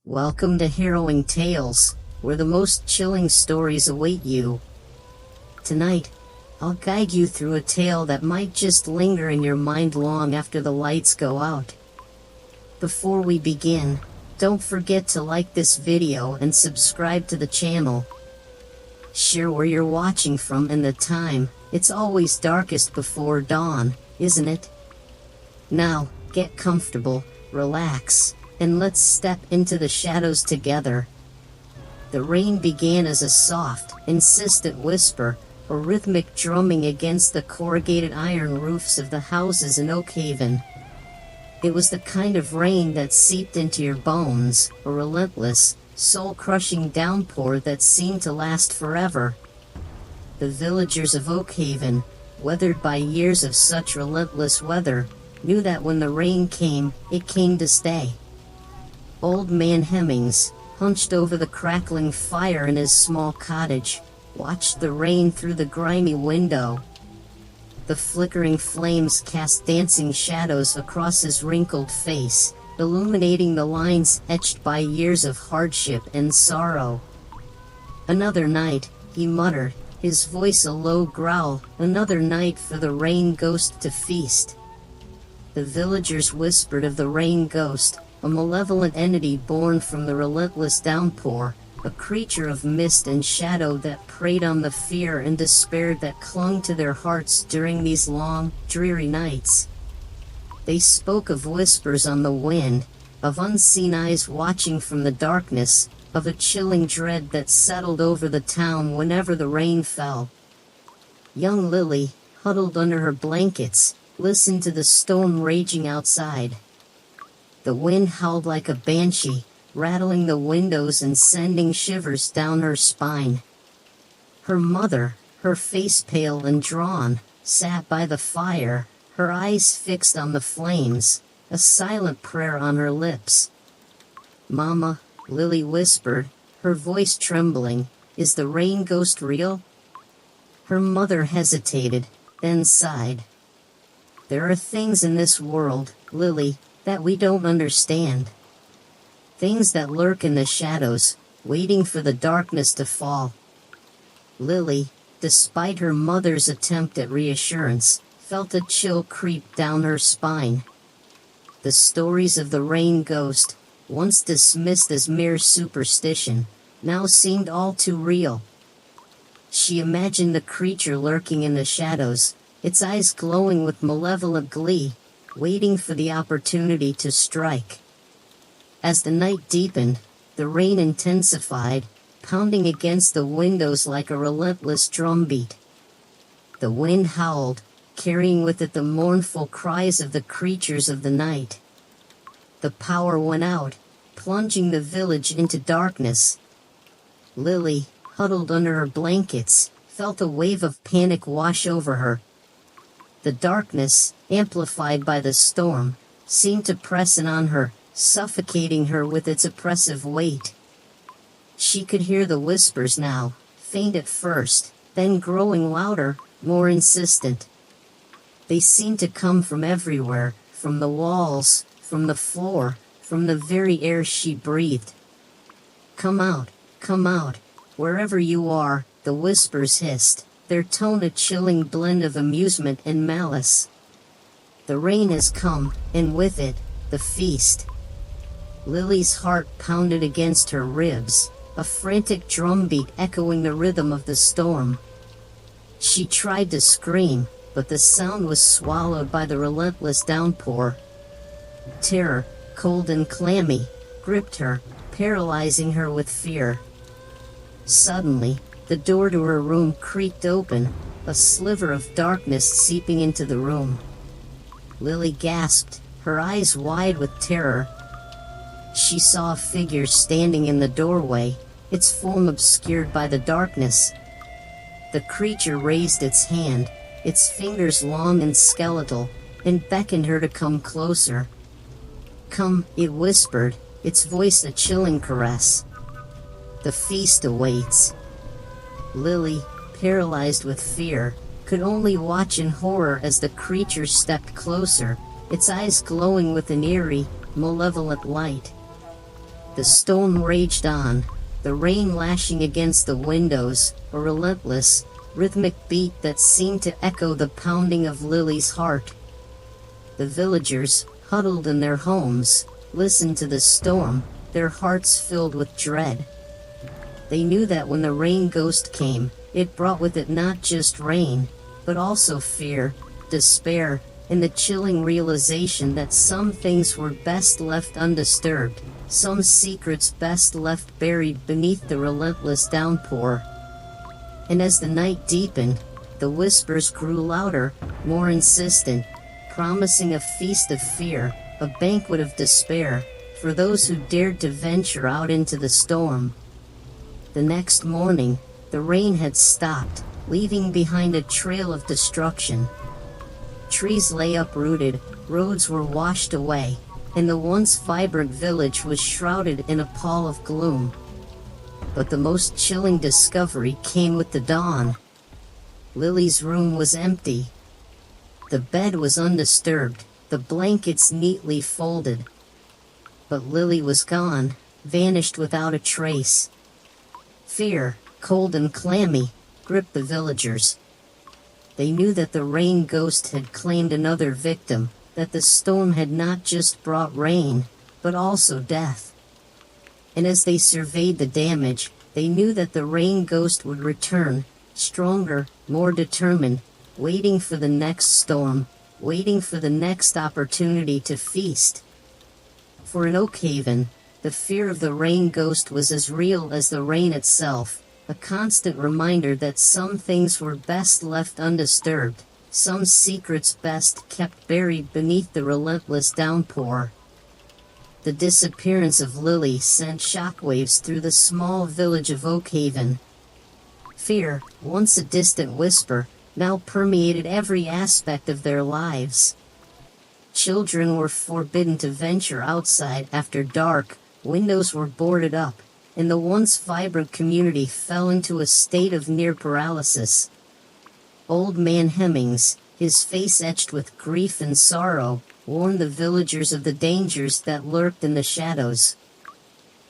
Welcome to Harrowing Tales, where the most chilling stories await you. Tonight, I'll guide you through a tale that might just linger in your mind long after the lights go out. Before we begin, don't forget to like this video and subscribe to the channel. Share where you're watching from and the time. It's always darkest before dawn, isn't it? Now, get comfortable, relax, and let's step into the shadows together. The rain began as a soft, insistent whisper, a rhythmic drumming against the corrugated iron roofs of the houses in Oakhaven. It was the kind of rain that seeped into your bones, a relentless, soul-crushing downpour that seemed to last forever. The villagers of Oakhaven, weathered by years of such relentless weather, knew that when the rain came, it came to stay. Old Man Hemmings, hunched over the crackling fire in his small cottage, watched the rain through the grimy window. The flickering flames cast dancing shadows across his wrinkled face, illuminating the lines etched by years of hardship and sorrow. "Another night," he muttered, his voice a low growl, "another night for the rain ghost to feast." The villagers whispered of the rain ghost, a malevolent entity born from the relentless downpour, a creature of mist and shadow that preyed on the fear and despair that clung to their hearts during these long, dreary nights. They spoke of whispers on the wind, of unseen eyes watching from the darkness, of a chilling dread that settled over the town whenever the rain fell. Young Lily, huddled under her blankets, listened to the storm raging outside. The wind howled like a banshee, rattling the windows and sending shivers down her spine. Her mother, her face pale and drawn, sat by the fire, her eyes fixed on the flames, a silent prayer on her lips. "Mama," Lily whispered, her voice trembling, "is the rain ghost real?" Her mother hesitated, then sighed. "There are things in this world, Lily, that we don't understand. Things that lurk in the shadows, waiting for the darkness to fall." Lily, despite her mother's attempt at reassurance, felt a chill creep down her spine. The stories of the rain ghost, once dismissed as mere superstition, now seemed all too real. She imagined the creature lurking in the shadows, its eyes glowing with malevolent glee, waiting for the opportunity to strike. As the night deepened, the rain intensified, pounding against the windows like a relentless drumbeat. The wind howled, carrying with it the mournful cries of the creatures of the night. The power went out, plunging the village into darkness. Lily, huddled under her blankets, felt a wave of panic wash over her. The darkness, amplified by the storm, seemed to press in on her, suffocating her with its oppressive weight. She could hear the whispers now, faint at first, then growing louder, more insistent. They seemed to come from everywhere, from the walls, from the floor, from the very air she breathed. come out, wherever you are," the whispers hissed, their tone a chilling blend of amusement and malice. "The rain has come, and with it, the feast." Lily's heart pounded against her ribs, a frantic drumbeat echoing the rhythm of the storm. She tried to scream, but the sound was swallowed by the relentless downpour. Terror, cold and clammy, gripped her, paralyzing her with fear. Suddenly, the door to her room creaked open, a sliver of darkness seeping into the room. Lily gasped, her eyes wide with terror. She saw a figure standing in the doorway, its form obscured by the darkness. The creature raised its hand, its fingers long and skeletal, and beckoned her to come closer. "Come," it whispered, its voice a chilling caress. "The feast awaits." Lily, paralyzed with fear, could only watch in horror as the creature stepped closer, its eyes glowing with an eerie, malevolent light. The storm raged on, the rain lashing against the windows, a relentless, rhythmic beat that seemed to echo the pounding of Lily's heart. The villagers, huddled in their homes, listened to the storm, their hearts filled with dread. They knew that when the rain ghost came, it brought with it not just rain, but also fear, despair, and the chilling realization that some things were best left undisturbed, some secrets best left buried beneath the relentless downpour. And as the night deepened, the whispers grew louder, more insistent, promising a feast of fear, a banquet of despair, for those who dared to venture out into the storm. The next morning, the rain had stopped, leaving behind a trail of destruction. Trees lay uprooted, roads were washed away, and the once vibrant village was shrouded in a pall of gloom. But the most chilling discovery came with the dawn. Lily's room was empty. The bed was undisturbed, the blankets neatly folded. But Lily was gone, vanished without a trace. Fear, cold and clammy, gripped the villagers. They knew that the rain ghost had claimed another victim, that the storm had not just brought rain, but also death. And as they surveyed the damage, they knew that the rain ghost would return, stronger, more determined, waiting for the next storm, waiting for the next opportunity to feast. For in Oakhaven, the fear of the rain ghost was as real as the rain itself, a constant reminder that some things were best left undisturbed, some secrets best kept buried beneath the relentless downpour. The disappearance of Lily sent shockwaves through the small village of Oakhaven. Fear, once a distant whisper, now permeated every aspect of their lives. Children were forbidden to venture outside after dark, windows were boarded up, and the once vibrant community fell into a state of near paralysis. Old man Hemmings, his face etched with grief and sorrow, warned the villagers of the dangers that lurked in the shadows.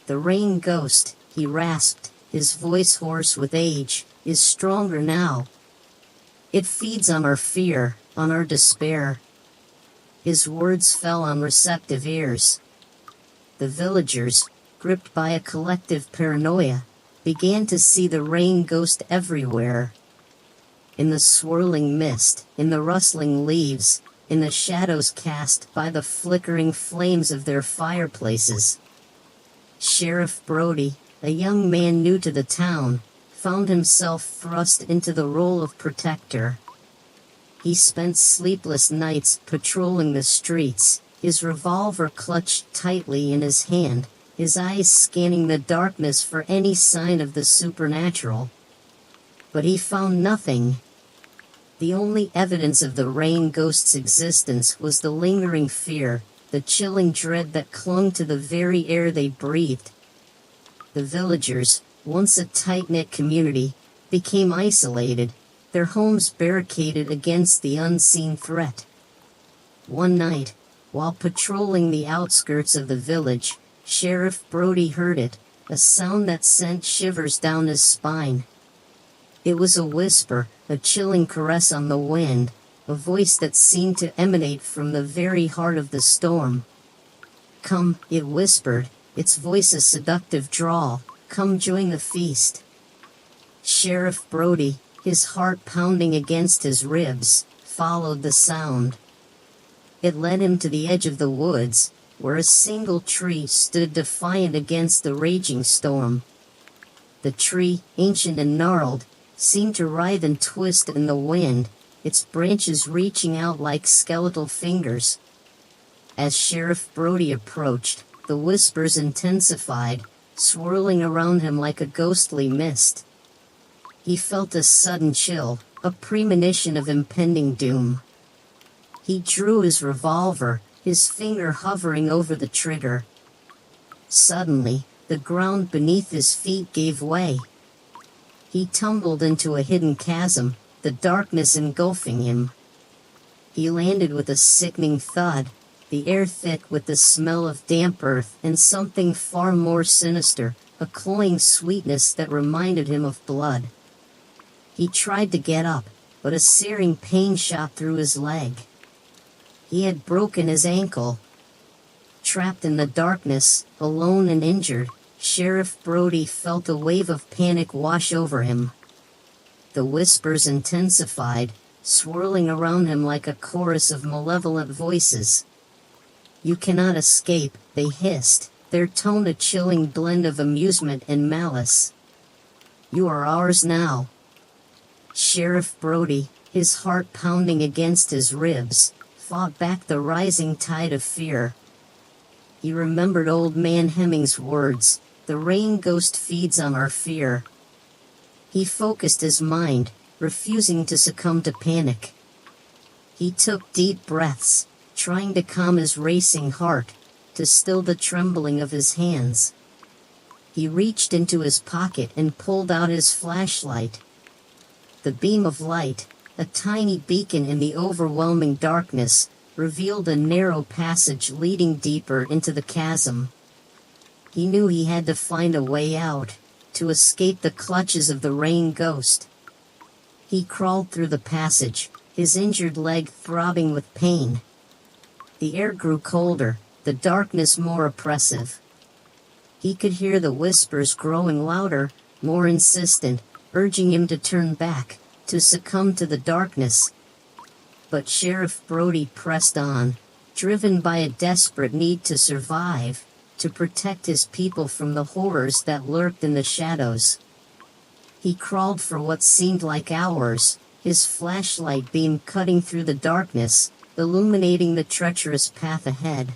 The rain ghost, he rasped, his voice hoarse with age, is stronger now. It feeds on our fear, on our despair. His words fell on receptive ears. The villagers, gripped by a collective paranoia, began to see the rain ghost everywhere. In the swirling mist, in the rustling leaves, in the shadows cast by the flickering flames of their fireplaces. Sheriff Brody, a young man new to the town, found himself thrust into the role of protector. He spent sleepless nights patrolling the streets, his revolver clutched tightly in his hand, his eyes scanning the darkness for any sign of the supernatural. But he found nothing. The only evidence of the rain ghost's existence was the lingering fear, the chilling dread that clung to the very air they breathed. The villagers, once a tight-knit community, became isolated, their homes barricaded against the unseen threat. One night, while patrolling the outskirts of the village, Sheriff Brody heard it, a sound that sent shivers down his spine. It was a whisper, a chilling caress on the wind, a voice that seemed to emanate from the very heart of the storm. "Come," it whispered, its voice a seductive drawl, "come join the feast." Sheriff Brody, his heart pounding against his ribs, followed the sound. It led him to the edge of the woods, where a single tree stood defiant against the raging storm. The tree, ancient and gnarled, seemed to writhe and twist in the wind, its branches reaching out like skeletal fingers. As Sheriff Brody approached, the whispers intensified, swirling around him like a ghostly mist. He felt a sudden chill, a premonition of impending doom. He drew his revolver, his finger hovering over the trigger. Suddenly, the ground beneath his feet gave way. He tumbled into a hidden chasm, the darkness engulfing him. He landed with a sickening thud, the air thick with the smell of damp earth and something far more sinister, a cloying sweetness that reminded him of blood. He tried to get up, but a searing pain shot through his leg. He had broken his ankle. Trapped in the darkness, alone and injured, Sheriff Brody felt a wave of panic wash over him. The whispers intensified, swirling around him like a chorus of malevolent voices. "You cannot escape," they hissed, their tone a chilling blend of amusement and malice. "You are ours now." Sheriff Brody, his heart pounding against his ribs, fought back the rising tide of fear. He remembered Old Man Hemming's words, "The rain ghost feeds on our fear." He focused his mind, refusing to succumb to panic. He took deep breaths, trying to calm his racing heart, to still the trembling of his hands. He reached into his pocket and pulled out his flashlight. The beam of light, a tiny beacon in the overwhelming darkness, revealed a narrow passage leading deeper into the chasm. He knew he had to find a way out, to escape the clutches of the rain ghost. He crawled through the passage, his injured leg throbbing with pain. The air grew colder, the darkness more oppressive. He could hear the whispers growing louder, more insistent, urging him to turn back, to succumb to the darkness. But Sheriff Brody pressed on, driven by a desperate need to survive, to protect his people from the horrors that lurked in the shadows. He crawled for what seemed like hours, his flashlight beam cutting through the darkness, illuminating the treacherous path ahead.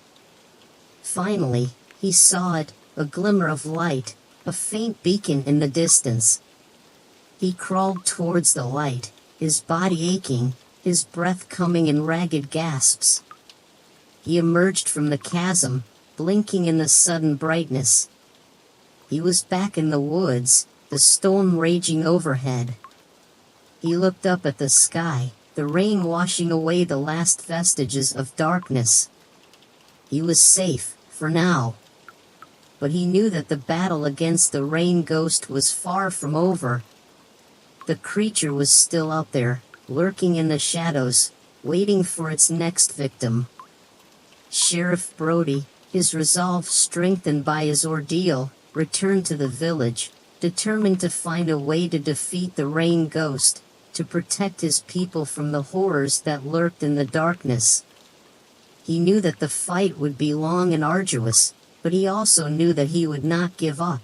Finally, he saw it, a glimmer of light, a faint beacon in the distance. He crawled towards the light, his body aching, his breath coming in ragged gasps. He emerged from the chasm, blinking in the sudden brightness. He was back in the woods, the storm raging overhead. He looked up at the sky, the rain washing away the last vestiges of darkness. He was safe, for now. But he knew that the battle against the rain ghost was far from over. The creature was still out there, lurking in the shadows, waiting for its next victim. Sheriff Brody, his resolve strengthened by his ordeal, returned to the village, determined to find a way to defeat the rain ghost, to protect his people from the horrors that lurked in the darkness. He knew that the fight would be long and arduous, but he also knew that he would not give up.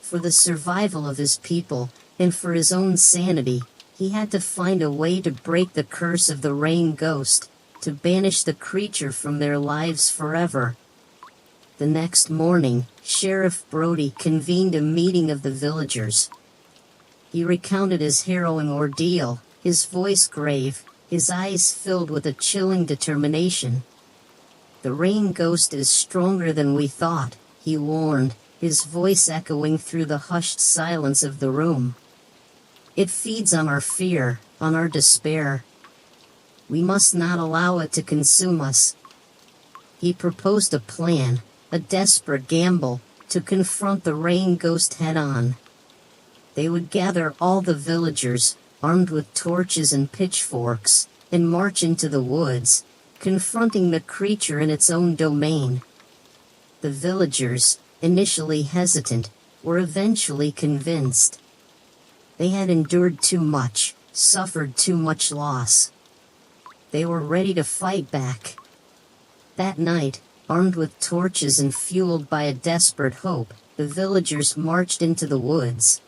For the survival of his people, and for his own sanity, he had to find a way to break the curse of the rain ghost, to banish the creature from their lives forever. The next morning, Sheriff Brody convened a meeting of the villagers. He recounted his harrowing ordeal, his voice grave, his eyes filled with a chilling determination. "The rain ghost is stronger than we thought," he warned, his voice echoing through the hushed silence of the room. "It feeds on our fear, on our despair. We must not allow it to consume us." He proposed a plan, a desperate gamble, to confront the rain ghost head-on. They would gather all the villagers, armed with torches and pitchforks, and march into the woods, confronting the creature in its own domain. The villagers, initially hesitant, were eventually convinced. They had endured too much, suffered too much loss. They were ready to fight back. That night, armed with torches and fueled by a desperate hope, the villagers marched into the woods.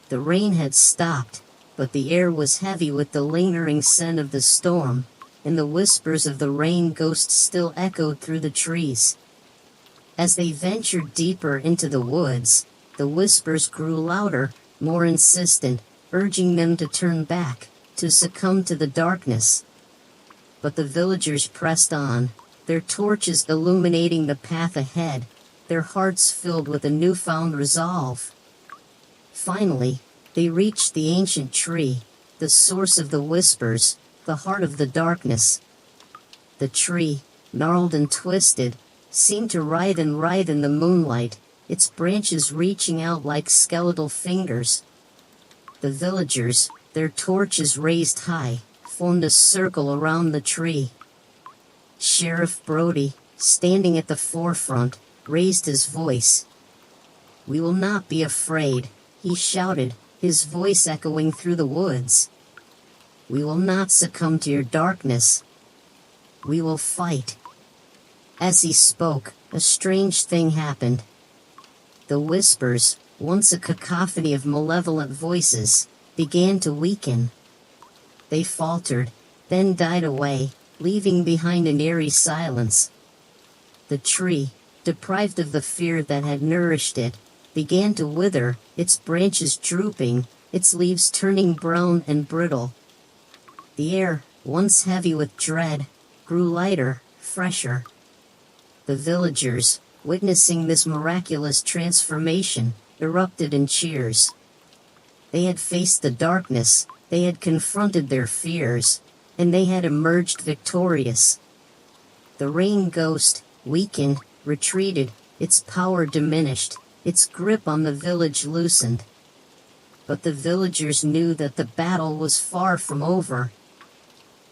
The rain had stopped, but the air was heavy with the lingering scent of the storm, and the whispers of the rain ghost still echoed through the trees. As they ventured deeper into the woods, the whispers grew louder, more insistent, urging them to turn back, to succumb to the darkness. But the villagers pressed on, their torches illuminating the path ahead, their hearts filled with a newfound resolve. Finally, they reached the ancient tree, the source of the whispers, the heart of the darkness. The tree, gnarled and twisted, seemed to writhe in the moonlight, its branches reaching out like skeletal fingers. The villagers, their torches raised high, formed a circle around the tree. Sheriff Brody, standing at the forefront, raised his voice. "We will not be afraid," he shouted, his voice echoing through the woods. "We will not succumb to your darkness. We will fight." As he spoke, a strange thing happened. The whispers, once a cacophony of malevolent voices, began to weaken. They faltered, then died away, leaving behind an eerie silence. The tree, deprived of the fear that had nourished it, began to wither, its branches drooping, its leaves turning brown and brittle. The air, once heavy with dread, grew lighter, fresher. The villagers, witnessing this miraculous transformation, erupted in cheers. They had faced the darkness, they had confronted their fears, and they had emerged victorious. The rain ghost, weakened, retreated, its power diminished, its grip on the village loosened. But the villagers knew that the battle was far from over.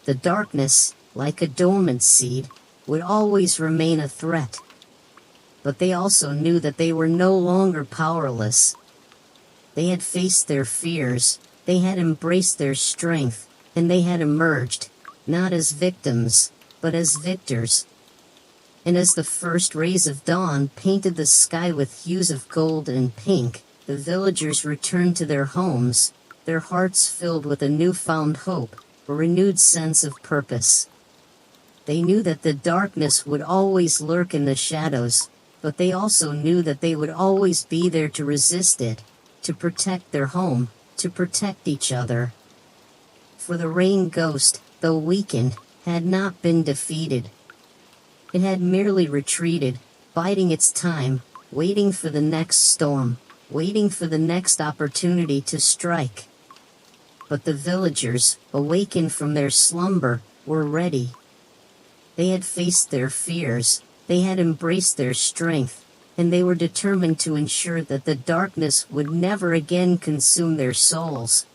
The darkness, like a dormant seed, would always remain a threat. But they also knew that they were no longer powerless. They had faced their fears, they had embraced their strength, and they had emerged, not as victims, but as victors. And as the first rays of dawn painted the sky with hues of gold and pink, the villagers returned to their homes, their hearts filled with a newfound hope, a renewed sense of purpose. They knew that the darkness would always lurk in the shadows, but they also knew that they would always be there to resist it, to protect their home, to protect each other. For the rain ghost, though weakened, had not been defeated. It had merely retreated, biding its time, waiting for the next storm, waiting for the next opportunity to strike. But the villagers, awakened from their slumber, were ready. They had faced their fears, they had embraced their strength, and they were determined to ensure that the darkness would never again consume their souls.